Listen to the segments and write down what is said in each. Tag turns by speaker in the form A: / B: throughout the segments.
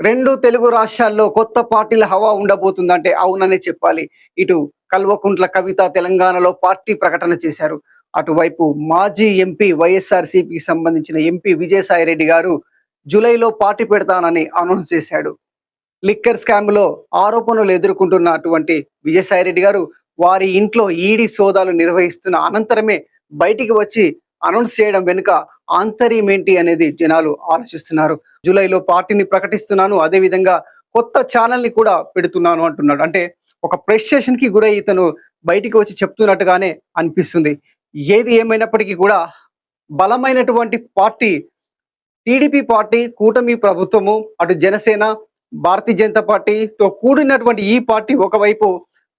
A: రెండు తెలుగు రాష్ట్రాల్లో కొత్త పార్టీల హవా ఉండబోతుందంటే అవుననే చెప్పాలి. ఇటు కల్వకుంట్ల కవిత తెలంగాణలో పార్టీ ప్రకటన చేశారు. అటువైపు మాజీ ఎంపీ వైఎస్ఆర్‌సీపీకి సంబంధించిన ఎంపీ విజయసాయిరెడ్డి గారు జూలైలో పార్టీ పెడతానని అనౌన్స్ చేశాడు. లిక్కర్ స్కామ్‌లో ఆరోపణలు ఎదుర్కొంటున్నటువంటి విజయసాయిరెడ్డి గారు వారి ఇంట్లో ఈడీ సోదాలు నిర్వహిస్తున్న అనంతరమే బయటికి వచ్చి అనౌన్స్ చేయడం వెనుక ఆంతర్యం ఏంటి అనేది జనాలు ఆలోచిస్తున్నారు. జూలైలో పార్టీని ప్రకటిస్తున్నాను, అదేవిధంగా కొత్త ఛానల్‌ని కూడా పెడుతున్నాను అంటున్నాడు. అంటే ఒక ఫ్రస్ట్రేషన్‌కి గురై ఇతను బయటికి వచ్చి చెప్తున్నట్టుగానే అనిపిస్తుంది. ఏది ఏమైనప్పటికీ కూడా బలమైనటువంటి పార్టీ టీడీపీ పార్టీ, కూటమి ప్రభుత్వము, అటు జనసేన, భారతీయ జనతా పార్టీతో కూడినటువంటి ఈ పార్టీ ఒకవైపు,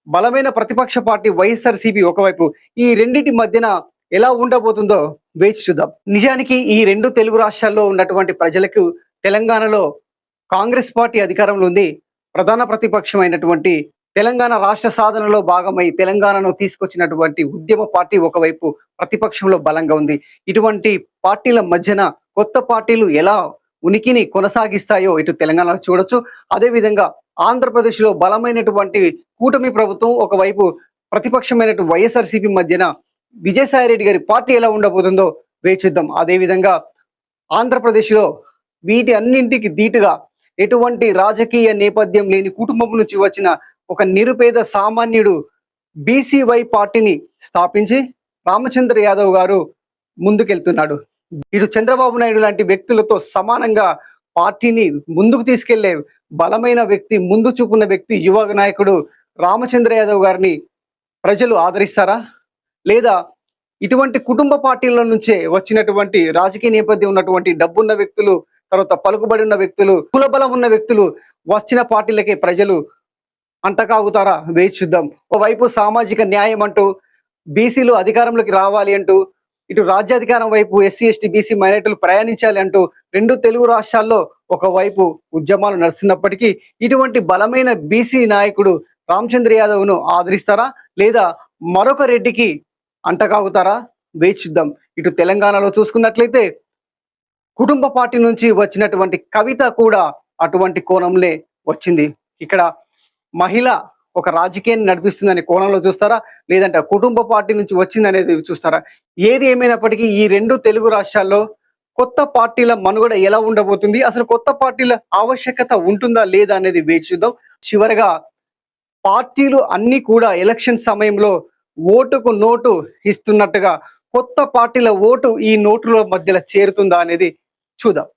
A: బలమైన ప్రతిపక్ష పార్టీ వైఎస్ఆర్‌సీపీ ఒకవైపు. ఈ రెండిటి మధ్యన ఎలా ఉండబోతుందో వేచి చూద్దాం. నిజానికి ఈ రెండు తెలుగు రాష్ట్రాల్లో ఉన్నటువంటి ప్రజలకు తెలంగాణలో కాంగ్రెస్ పార్టీ అధికారంలో ఉంది. ప్రధాన ప్రతిపక్షమైనటువంటి తెలంగాణ రాష్ట్ర సాధనలో భాగమై తెలంగాణను తీసుకొచ్చినటువంటి ఉద్యమ పార్టీ ఒకవైపు ప్రతిపక్షంలో బలంగా ఉంది. ఇటువంటి పార్టీల మధ్యన కొత్త పార్టీలు ఎలా ఉనికిని కొనసాగిస్తాయో ఇటు తెలంగాణలో చూడొచ్చు. అదేవిధంగా ఆంధ్రప్రదేశ్లో బలమైనటువంటి కూటమి ప్రభుత్వం ఒకవైపు ప్రతిపక్షమైనటువంటి వైఎస్ఆర్‌సీపీ మధ్యన విజయసాయిరెడ్డి గారి పార్టీ ఎలా ఉండబోతుందో వేచి చూద్దాం. అదేవిధంగా ఆంధ్రప్రదేశ్లో వీటి అన్నింటికి ధీటుగా ఎటువంటి రాజకీయ నేపథ్యం లేని కుటుంబం నుంచి వచ్చిన ఒక నిరుపేద సామాన్యుడు బీసీవై పార్టీని స్థాపించి రామచంద్ర యాదవ్ గారు ముందుకెళ్తున్నాడు. ఇటు చంద్రబాబు నాయుడు లాంటి వ్యక్తులతో సమానంగా పార్టీని ముందుకు తీసుకెళ్లే బలమైన వ్యక్తి, ముందు చూపున్న వ్యక్తి, యువ నాయకుడు రామచంద్ర యాదవ్ గారిని ప్రజలు ఆదరిస్తారా? లేదా ఇటువంటి కుటుంబ పార్టీల నుంచే వచ్చినటువంటి రాజకీయ నేపథ్యం ఉన్నటువంటి డబ్బున్న వ్యక్తులు, తర్వాత పలుకుబడి ఉన్న వ్యక్తులు, కులబలం ఉన్న వ్యక్తులు వచ్చిన పార్టీలకే ప్రజలు అంటకాగుతారా? వేచి చూద్దాం. ఒకవైపు సామాజిక న్యాయం అంటూ బీసీలు అధికారంలోకి రావాలి అంటూ, ఇటు రాజ్యాధికారం వైపు ఎస్సీ, ఎస్టీ, బీసీ మైనారిటీలు ప్రయాణించాలి అంటూ రెండు తెలుగు రాష్ట్రాల్లో ఒకవైపు ఉద్యమాలు నడుస్తున్నప్పటికీ ఇటువంటి బలమైన బీసీ నాయకుడు రామచంద్ర యాదవ్ను ఆదరిస్తారా? లేదా మరొక రెడ్డికి అంటకాగుతారా? వేచి చూద్దాం. ఇటు తెలంగాణలో చూసుకున్నట్లయితే కుటుంబ పార్టీ నుంచి వచ్చినటువంటి కవిత కూడా అటువంటి కోణంలో వచ్చింది. ఇక్కడ మహిళ ఒక రాజకీయాన్ని నడిపిస్తుందనే కోణంలో చూస్తారా? లేదంటే కుటుంబ పార్టీ నుంచి వచ్చిందనేది చూస్తారా? ఏది ఏమైనప్పటికీ ఈ రెండు తెలుగు రాష్ట్రాల్లో కొత్త పార్టీల మనుగడ ఎలా ఉండబోతుంది, అసలు కొత్త పార్టీల ఆవశ్యకత ఉంటుందా లేదా అనేది వేచి చూద్దాం. చివరగా పార్టీలు అన్ని కూడా ఎలక్షన్ సమయంలో ఓటుకు నోటు ఇస్తున్నట్టుగా కొత్త పార్టీల ఓటు ఈ నోటుల మధ్యలో చేరుతుందా అనేది చూద్దాం.